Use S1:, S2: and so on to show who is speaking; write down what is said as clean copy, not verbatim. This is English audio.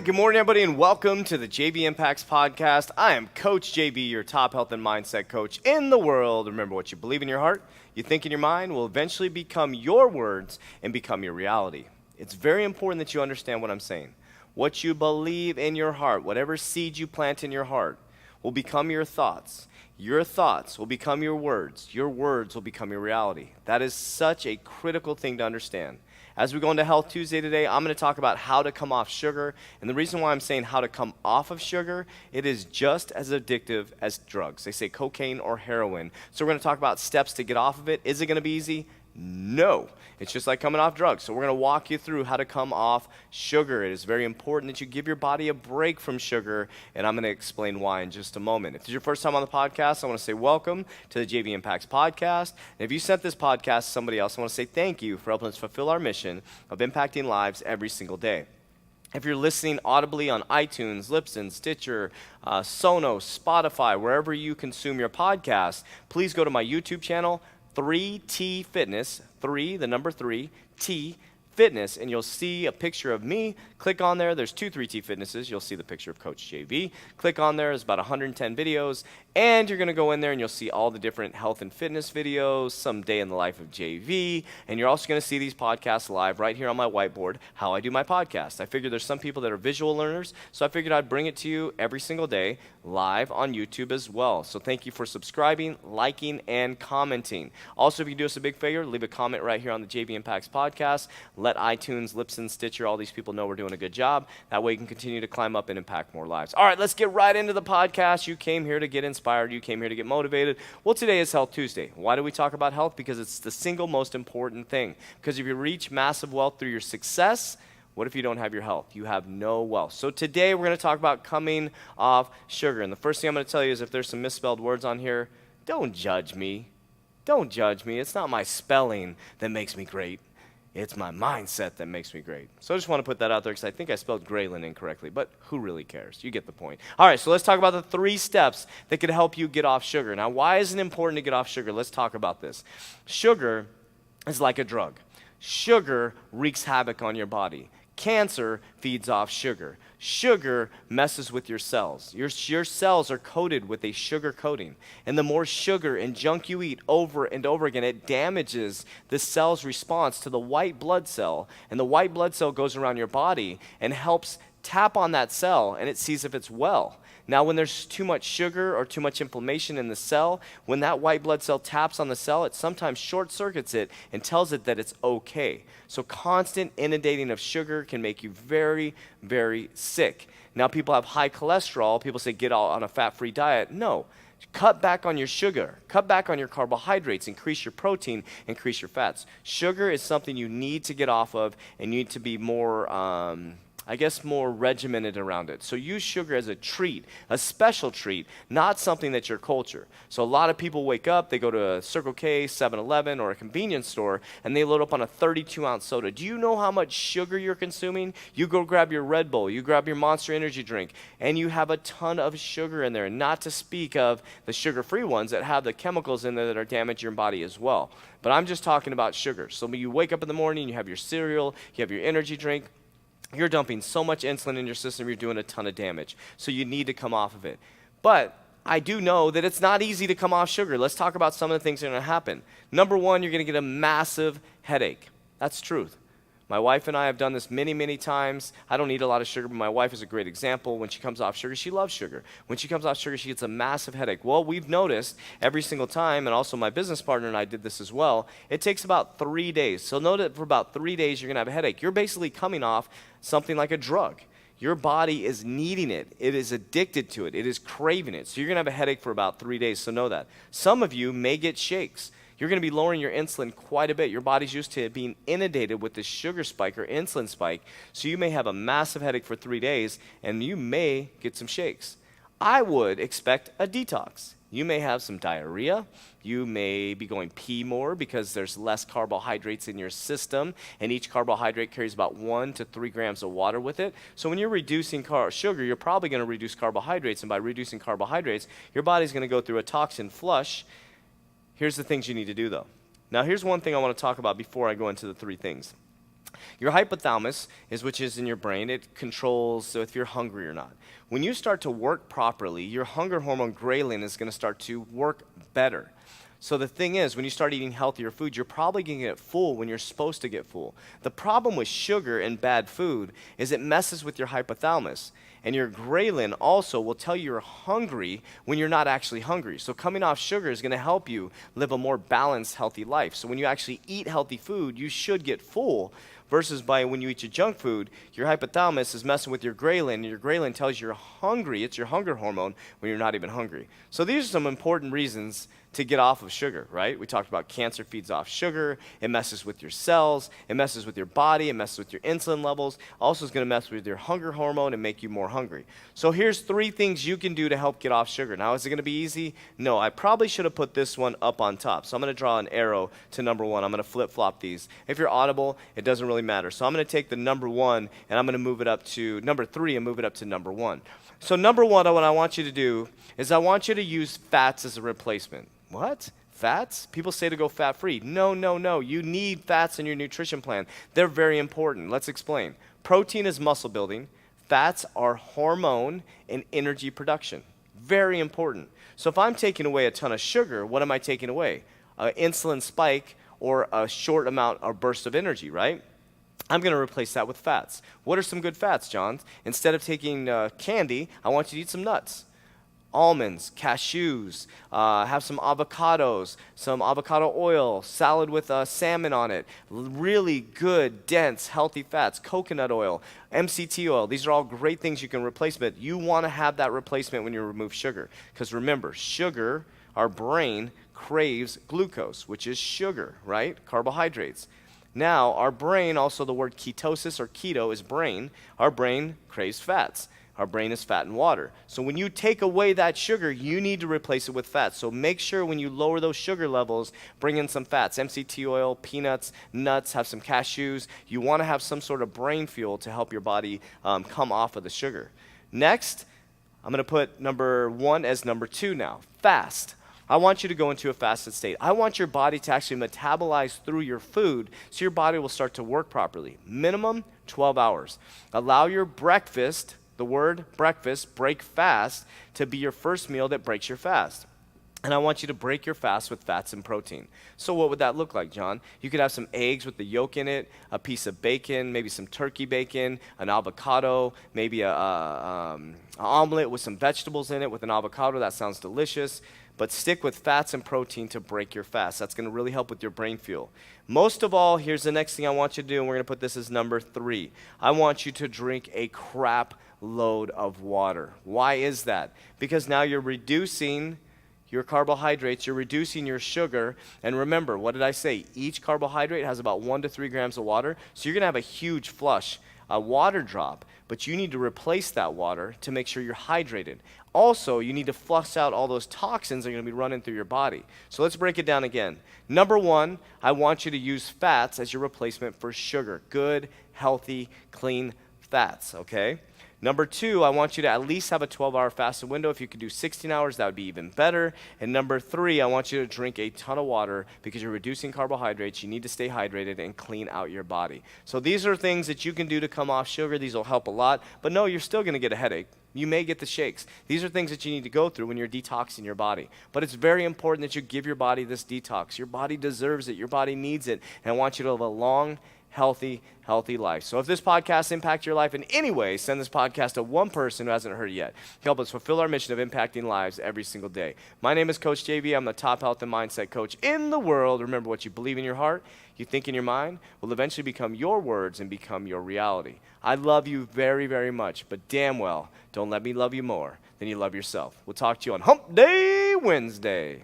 S1: right, good morning, everybody, and welcome to the JVIMPACTS podcast. I am Coach JV, your top health and mindset coach in the world. Remember, what you believe in your heart, you think in your mind, will eventually become your words and become your reality. It's very important that you understand what I'm saying. What you believe in your heart, whatever seed you plant in your heart, will become your thoughts. Your thoughts will become your words will become your reality. That is such a critical thing to understand. As we go into Health Tuesday today, I'm going to talk about how to come off sugar. And the reason why I'm saying how to come off of sugar, it is just as addictive as drugs. They say cocaine or heroin. So we're going to talk about steps to get off of it. Is it going to be easy? No. It's just like coming off drugs. So we're going to walk you through how to come off sugar. It is very important that you give your body a break from sugar, and I'm going to explain why in just a moment. If it's your first time on the podcast, I want to say welcome to the JVIMPACTS podcast. And if you sent this podcast to somebody else, I want to say thank you for helping us fulfill our mission of impacting lives every single day. If you're listening audibly on iTunes, Libsyn, Stitcher, Sonos, Spotify, wherever you consume your podcast, please go to my YouTube channel, 3T Fitness, 3, the number 3, T Fitness, and you'll see a picture of me. Click on there. There's 2 3T Fitnesses. You'll see the picture of Coach JV. Click on there. There's about 110 videos, and you're going to go in there and you'll see all the different health and fitness videos, some day in the life of JV, and you're also going to see these podcasts live right here on my whiteboard, how I do my podcast. I figured there's some people that are visual learners, so I figured I'd bring it to you every single day live on YouTube as well. So thank you for subscribing, liking, and commenting. Also, if you do us a big favor, leave a comment right here on the JVIMPACTS podcast. Let iTunes, Libsyn, Stitcher, all these people know we're doing a good job. That way you can continue to climb up and impact more lives. All right, let's get right into the podcast. You came here to get inspired. You came here to get motivated. Well, today is Health Tuesday. Why do we talk about health? Because it's the single most important thing. Because if you reach massive wealth through your success, what if you don't have your health? You have no wealth. So today we're going to talk about coming off sugar. And the first thing I'm going to tell you is if there's some misspelled words on here, don't judge me. Don't judge me. It's not my spelling that makes me great. It's my mindset that makes me great. So I just want to put that out there because I think I spelled Graylin incorrectly, but who really cares? You get the point. All right, so let's talk about the 3 steps that could help you get off sugar. Now, why is it important to get off sugar? Let's talk about this. Sugar is like a drug. Sugar wreaks havoc on your body. Cancer feeds off sugar. Sugar messes with your cells. Your cells are coated with a sugar coating. And the more sugar and junk you eat over and over again, it damages the cell's response to the white blood cell. And the white blood cell goes around your body and helps tap on that cell, and it sees if it's well. Now, when there's too much sugar or too much inflammation in the cell, when that white blood cell taps on the cell, it sometimes short circuits it and tells it that it's okay. So constant inundating of sugar can make you very, very sick. Now, people have high cholesterol. People say get on a fat-free diet. No. Cut back on your sugar. Cut back on your carbohydrates. Increase your protein. Increase your fats. Sugar is something you need to get off of, and you need to be more more regimented around it. So use sugar as a treat, a special treat, not something that's your culture. So a lot of people wake up, they go to a Circle K, 7-Eleven, or a convenience store, and they load up on a 32-ounce soda. Do you know how much sugar you're consuming? You go grab your Red Bull, you grab your Monster Energy drink, and you have a ton of sugar in there, not to speak of the sugar-free ones that have the chemicals in there that are damaging your body as well. But I'm just talking about sugar. So when you wake up in the morning, you have your cereal, you have your energy drink, you're dumping so much insulin in your system, you're doing a ton of damage. So you need to come off of it. But I do know that it's not easy to come off sugar. Let's talk about some of the things that are going to happen. Number 1, you're going to get a massive headache. That's truth. My wife and I have done this many, many times. I don't eat a lot of sugar, but my wife is a great example. When she comes off sugar, she loves sugar. When she comes off sugar, she gets a massive headache. Well, we've noticed every single time, and also my business partner and I did this as well, it takes about 3 days. So know that for about 3 days, you're going to have a headache. You're basically coming off something like a drug. Your body is needing it. It is addicted to it. It is craving it. So you're going to have a headache for about 3 days, so know that. Some of you may get shakes. You're going to be lowering your insulin quite a bit. Your body's used to being inundated with this sugar spike or insulin spike, so you may have a massive headache for 3 days, and you may get some shakes. I would expect a detox. You may have some diarrhea. You may be going pee more because there's less carbohydrates in your system, and each carbohydrate carries about 1 to 3 grams of water with it. So when you're reducing sugar, you're probably going to reduce carbohydrates, and by reducing carbohydrates, your body's going to go through a toxin flush. Here's the things you need to do, though. Now, here's one thing I want to talk about before I go into the 3 things. Your hypothalamus which is in your brain. It controls if you're hungry or not. When you start to work properly, your hunger hormone ghrelin is going to start to work better. So the thing is, when you start eating healthier food, you're probably going to get full when you're supposed to get full. The problem with sugar and bad food is it messes with your hypothalamus. And your ghrelin also will tell you you're hungry when you're not actually hungry. So coming off sugar is going to help you live a more balanced, healthy life. So when you actually eat healthy food, you should get full. Versus by when you eat your junk food, your hypothalamus is messing with your ghrelin, and your ghrelin tells you you're hungry. It's your hunger hormone when you're not even hungry. So these are some important reasons to get off of sugar, right? We talked about cancer feeds off sugar. It messes with your cells. It messes with your body. It messes with your insulin levels. Also, it's going to mess with your hunger hormone and make you more hungry. So here's 3 things you can do to help get off sugar. Now, is it going to be easy? No, I probably should have put this one up on top. So I'm going to draw an arrow to number 1. I'm going to flip-flop these. If you're audible, it doesn't really matter. So I'm going to take the number 1 and I'm going to move it up to number 3 and move it up to number 1. So number 1, what I want you to do is I want you to use fats as a replacement. What? Fats? People say to go fat-free. No, no, no. You need fats in your nutrition plan. They're very important. Let's explain. Protein is muscle building. Fats are hormone and energy production. Very important. So if I'm taking away a ton of sugar, what am I taking away? An insulin spike or a short amount or burst of energy, right? I'm going to replace that with fats. What are some good fats, John? Instead of taking candy, I want you to eat some nuts. Almonds, cashews, have some avocados, some avocado oil, salad with salmon on it, really good, dense, healthy fats, coconut oil, MCT oil. These are all great things you can replace, but you want to have that replacement when you remove sugar. Because remember, sugar, our brain craves glucose, which is sugar, right? Carbohydrates. Now, our brain, also the word ketosis or keto is brain. Our brain craves fats. Our brain is fat and water. So when you take away that sugar, you need to replace it with fats. So make sure when you lower those sugar levels, bring in some fats, MCT oil, peanuts, nuts, have some cashews. You want to have some sort of brain fuel to help your body come off of the sugar. Next, I'm going to put number 1 as number 2 now, fast. I want you to go into a fasted state. I want your body to actually metabolize through your food so your body will start to work properly. Minimum 12 hours. Allow your breakfast, the word breakfast, break fast, to be your first meal that breaks your fast. And I want you to break your fast with fats and protein. So what would that look like, John? You could have some eggs with the yolk in it, a piece of bacon, maybe some turkey bacon, an avocado, maybe an omelet with some vegetables in it with an avocado. That sounds delicious. But stick with fats and protein to break your fast. That's going to really help with your brain fuel. Most of all, here's the next thing I want you to do, and we're going to put this as number 3. I want you to drink a crap load of water. Why is that? Because now you're reducing your carbohydrates, you're reducing your sugar, and remember, what did I say? Each carbohydrate has about 1 to 3 grams of water, so you're going to have a huge flush, a water drop, but you need to replace that water to make sure you're hydrated. Also, you need to flush out all those toxins that are going to be running through your body. So let's break it down again. Number 1, I want you to use fats as your replacement for sugar. Good, healthy, clean fats, okay? Number 2, I want you to at least have a 12-hour fasted window. If you could do 16 hours, that would be even better. And number 3, I want you to drink a ton of water because you're reducing carbohydrates. You need to stay hydrated and clean out your body. So these are things that you can do to come off sugar. These will help a lot. But no, you're still going to get a headache. You may get the shakes. These are things that you need to go through when you're detoxing your body. But it's very important that you give your body this detox. Your body deserves it. Your body needs it. And I want you to live a long, healthy life. So if this podcast impacts your life in any way, send this podcast to one person who hasn't heard it yet. Help us fulfill our mission of impacting lives every single day. My name is Coach JV. I'm the top health and mindset coach in the world. Remember, what you believe in your heart, you think in your mind, will eventually become your words and become your reality. I love you very, very much, but damn well, don't let me love you more than you love yourself. We'll talk to you on Hump Day Wednesday.